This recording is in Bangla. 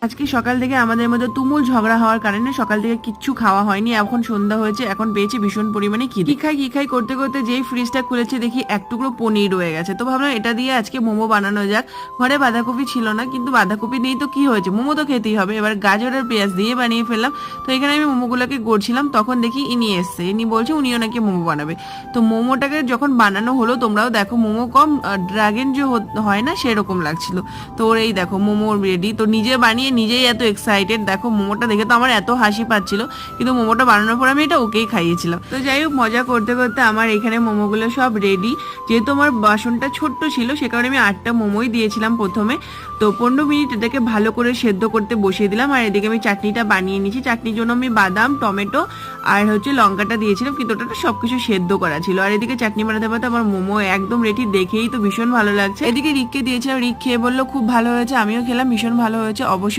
আজকে সকাল থেকে আমাদের মধ্যে তুমুল ঝগড়া হওয়ার কারণে সকাল থেকে কিচ্ছু খাওয়া হয়নি। এখন সন্ধ্যা হয়েছে, এখন পেয়েছি ভীষণ পরিমাণে খিদে। কি খাই করতে করতে যেই ফ্রিজটা খুলেছি দেখি এক টুকরো পনির রয়ে গেছে। তো ভাবলাম এটা দিয়ে আজকে মোমো বানানো যাক। ঘরে বাঁধাকপি ছিল না, কিন্তু বাঁধাকপি নেই তো কি হয়েছে, মোমো তো খেতেই হবে। এবার গাজর আর পেঁয়াজ দিয়ে বানিয়ে ফেললাম। তো এখানে আমি মোমোগুলোকে গড়ছিলাম, তখন দেখি ইনি এসছে। ইনি বলছে উনিও নাকি মোমো বানাবে। তো মোমোটাকে যখন বানানো হলো, তোমরাও দেখো মোমো কম ড্রাগন যে হয় না সেরকম লাগছিল। তো ওর এই দেখো মোমো রেডি। তো নিজে বানিয়ে নিজেই এত এক্সাইটেড, দেখো মোমোটা দেখে তো আমার এত হাসি পাচ্ছিল, কিন্তু মোমোটা বানানোর পর আমি এটা ওকেই খাইয়েছিলাম। তো যাই হোক, মজা করতে করতে আমার এখানে মোমোগুলো সব রেডি। যেহেতু আমার বাসনটা ছোট্ট ছিল, সে কারণে আমি 8টা মোমোই দিয়েছিলাম প্রথমে। তো 15 মিনিট এটাকে ভালো করে সেদ্ধ করতে বসিয়ে দিলাম। আর এদিকে আমি চাটনিটা বানিয়ে নিয়েছি। চাটনির জন্য আমি বাদাম, টমেটো আর লঙ্কাটা দিয়েছিলাম, কিন্তু ওটা সবকিছু সেদ্ধ করা ছিল। আর এদিকে চাটনি বানাতে বানাতে আমার মোমো একদম রেডি, দেখেই তো ভীষণ ভালো লাগছে। এদিকে রিককে দিয়েছিলাম, রিক খেয়ে বললো খুব ভালো হয়েছে। আমিও খেলাম, ভীষণ ভালো হয়েছে। অবশ্যই